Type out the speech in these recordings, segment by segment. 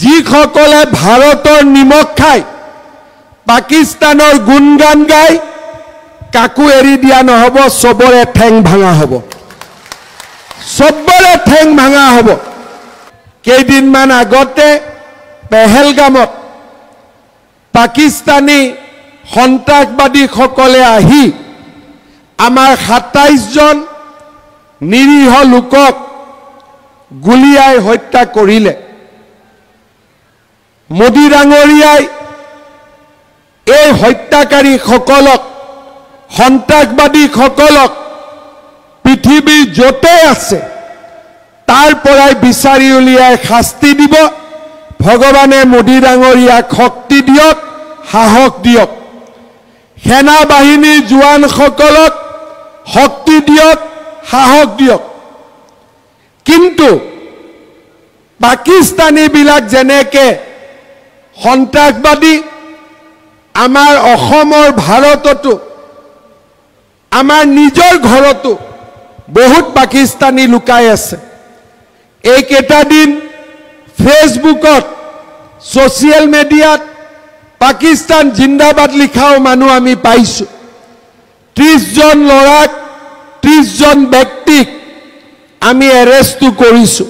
যিসকলে ভাৰতৰ নিমখ খাই পাকিস্তানৰ গুণগান গাই কাকো এৰি দিয়া নহব সবৰে ঠেং ভাঙা হ'ব সবৰে ঠেং ভাঙা হ'ব কেইদিনমান আগতে পেহেলগামত পাকিস্তানী সন্ত্ৰাসবাদী সকলে আহি আমাৰ ২৭ জন নিৰীহ লোকক গুলিয়াই হত্যা কৰিলে মোদী ডাঙৰীয়াই এই হত্যাকাৰী সকলক সন্ত্ৰাসবাদী সকলক পৃথিৱীৰ যতে আছে তাৰ পৰাই বিচাৰি উলিয়াই শাস্তি দিব ভগৱানে মোদী ডাঙৰীয়াক শক্তি দিয়ক সাহস দিয়ক সেনা বাহিনীৰ জোৱান সকলক শক্তি দিয়ক সাহস দিয়ক কিন্তু পাকিস্তানী বিলাক যেনেকে সন্ত্ৰাসবাদী আমাৰ অসমৰ ভাৰততো আমাৰ নিজৰ ঘৰতো বহুত পাকিস্তানী লুকাই আছে এই কেইটা দিন ফেসবুকত সোশ্যাল মিডিয়াত পাকিস্তান জিন্দাবাদ লিখাও মানুহ আমি পাইছো 30 জন লৰাক 30 জন ব্যক্তিক আমি এৰেষ্ট কৰিছো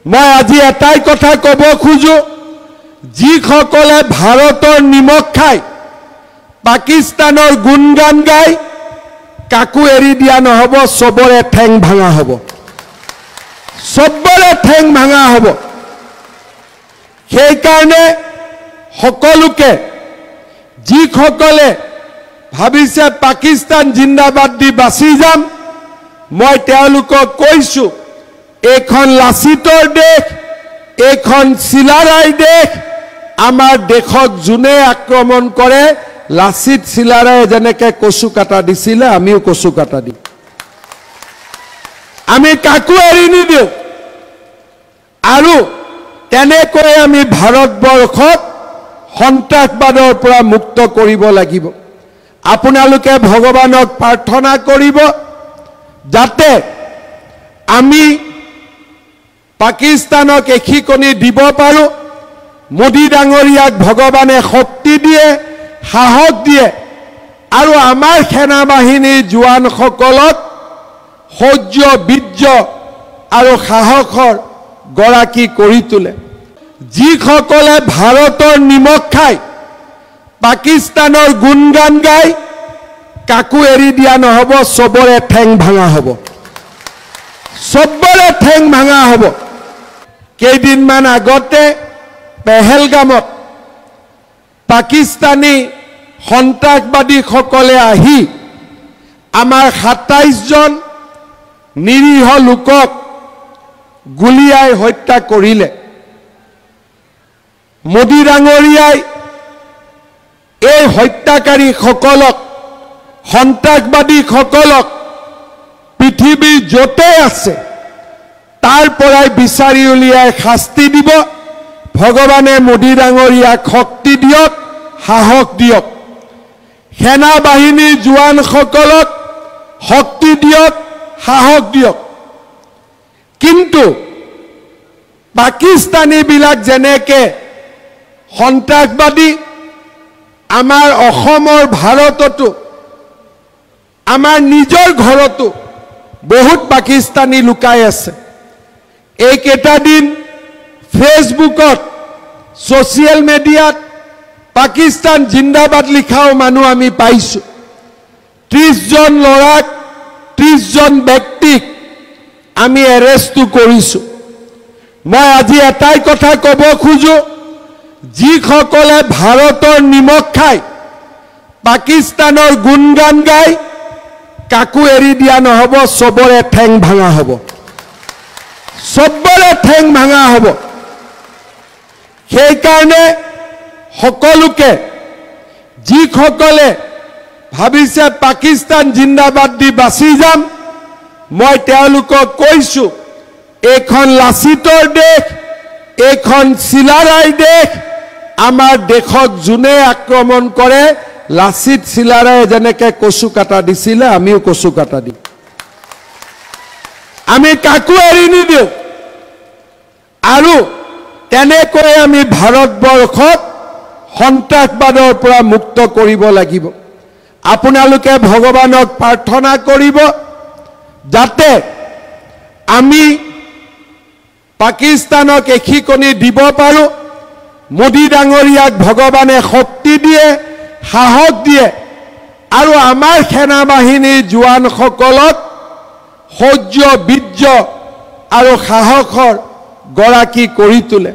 মই আজি এটাই কথা ক'ব খুজো যিসকলে ভাৰতৰ নিমখ খাই পাকিস্তানৰ গুণগান গাই কাকো এৰি দিয়া নহব সবৰে ঠেং ভাঙা হ'ব সবৰে ঠেং ভাঙা হ'ব সেই কাৰণে সকলোকে যিসকলে ভাবিছে পাকিস্তান জিন্দাবাদ দি বাচি যাম মই তেওঁলোকক কৈছো এখন লাচিতৰ দেশ এখন চিলাৰায় দেশ আমাৰ দেশক জুনে আক্ৰমণ কৰে লাচিত চিলাৰায়ে যেনেকে কচু কাটা দিছিলে আমিও কচু কাটা দিম আমি কাকো এৰি নিদিও আৰু তেনেকৈ আমি ভাৰতবৰ্ষক সন্ত্ৰাসবাদৰ পৰা মুক্ত কৰিব লাগিব আপোনালোকে ভগৱানক প্ৰাৰ্থনা কৰিব যাতে আমি পাকিস্তানক এখিকনি দিব পাৰো মোদী ডাঙৰীয়াক ভগৱানে শক্তি দিয়ে সাহস দিয়ে আৰু আমাৰ সেনা বাহিনীৰ জোৱান সকলক সহ্য বীৰ্য আৰু সাহসৰ গৰাকী কৰি তোলে যিসকলে ভাৰতৰ নিমখ খাই পাকিস্তানৰ গুণগান গাই কাকো এৰি দিয়া নহব সবৰে ঠেং ভাঙা হ'ব সবৰে ঠেং ভাঙা হ'ব কেইদিনমান আগতে পেহেলগামত পাকিস্তানী সন্ত্ৰাসবাদী সকলে আহি আমাৰ ২৭ জন নিৰীহ লোকক গুলিয়াই হত্যা কৰিলে মোদী ডাঙৰীয়াই এই হত্যাকাৰী সকলক সন্ত্ৰাসবাদী সকলক পৃথিৱীৰ যতে আছে তাৰ পৰাই বিচাৰি উলিয়াই শাস্তি দিব ভগৱানে মোদী ডাঙৰীয়াক শক্তি দিয়ক সাহস দিয়ক সেনা বাহিনীৰ জোৱান সকলক শক্তি দিয়ক সাহস দিয়ক কিন্তু পাকিস্তানী বিলাক যেনেকে সন্ত্ৰাসবাদী আমাৰ অসমৰ ভাৰততো আমাৰ নিজৰ ঘৰতো বহুত পাকিস্তানী লুকাই আছে এই কেইটা দিন ফেসবুকত সোশ্যাল মিডিয়াত পাকিস্তান জিন্দাবাদ লিখাও মানুহ আমি পাইছো 30 জন লৰাক 30 জন ব্যক্তিক আমি এৰেষ্ট কৰিছো মই আজি এটাই কথা ক'ব খুজো যিসকলে ভাৰতৰ নিমখ খাই পাকিস্তানৰ গুণগান গাই কাকো এৰি দিয়া নহব সবৰে ঠেং ভাঙা হ'ব সবৰে ঠেং ভাঙা হ'ব সেই কাৰণে সকলোকে যিসকলে ভাবিছে পাকিস্তান জিন্দাবাদ দি বাচি যাম মই তেওঁলোকক কৈছো এখন লাচিতৰ দেশ এখন চিলাৰায় দেশ আমাৰ দেশক জুনে আক্ৰমণ কৰে লাচিত চিলাৰায়ে যেনেকে কচু কাটা দিছিলে আমিও কচু কাটা দিম আমি কাকো এৰি নিদিও আৰু তেনেকৈ আমি ভাৰতবৰ্ষক সন্ত্ৰাসবাদৰ পৰা মুক্ত কৰিব লাগিব। আপোনালোকে ভগৱানক প্ৰাৰ্থনা কৰিব যাতে আমি পাকিস্তানক এখিকনি দিব পাৰোঁ। মোদী ডাঙৰীয়াক ভগৱানে শক্তি দিয়ে, সাহস দিয়ে আৰু আমাৰ সেনা বাহিনীৰ জোৱানসকলক শৌৰ্য, বীৰ্য আৰু সাহসৰ গৰাকী কৰি তোলে।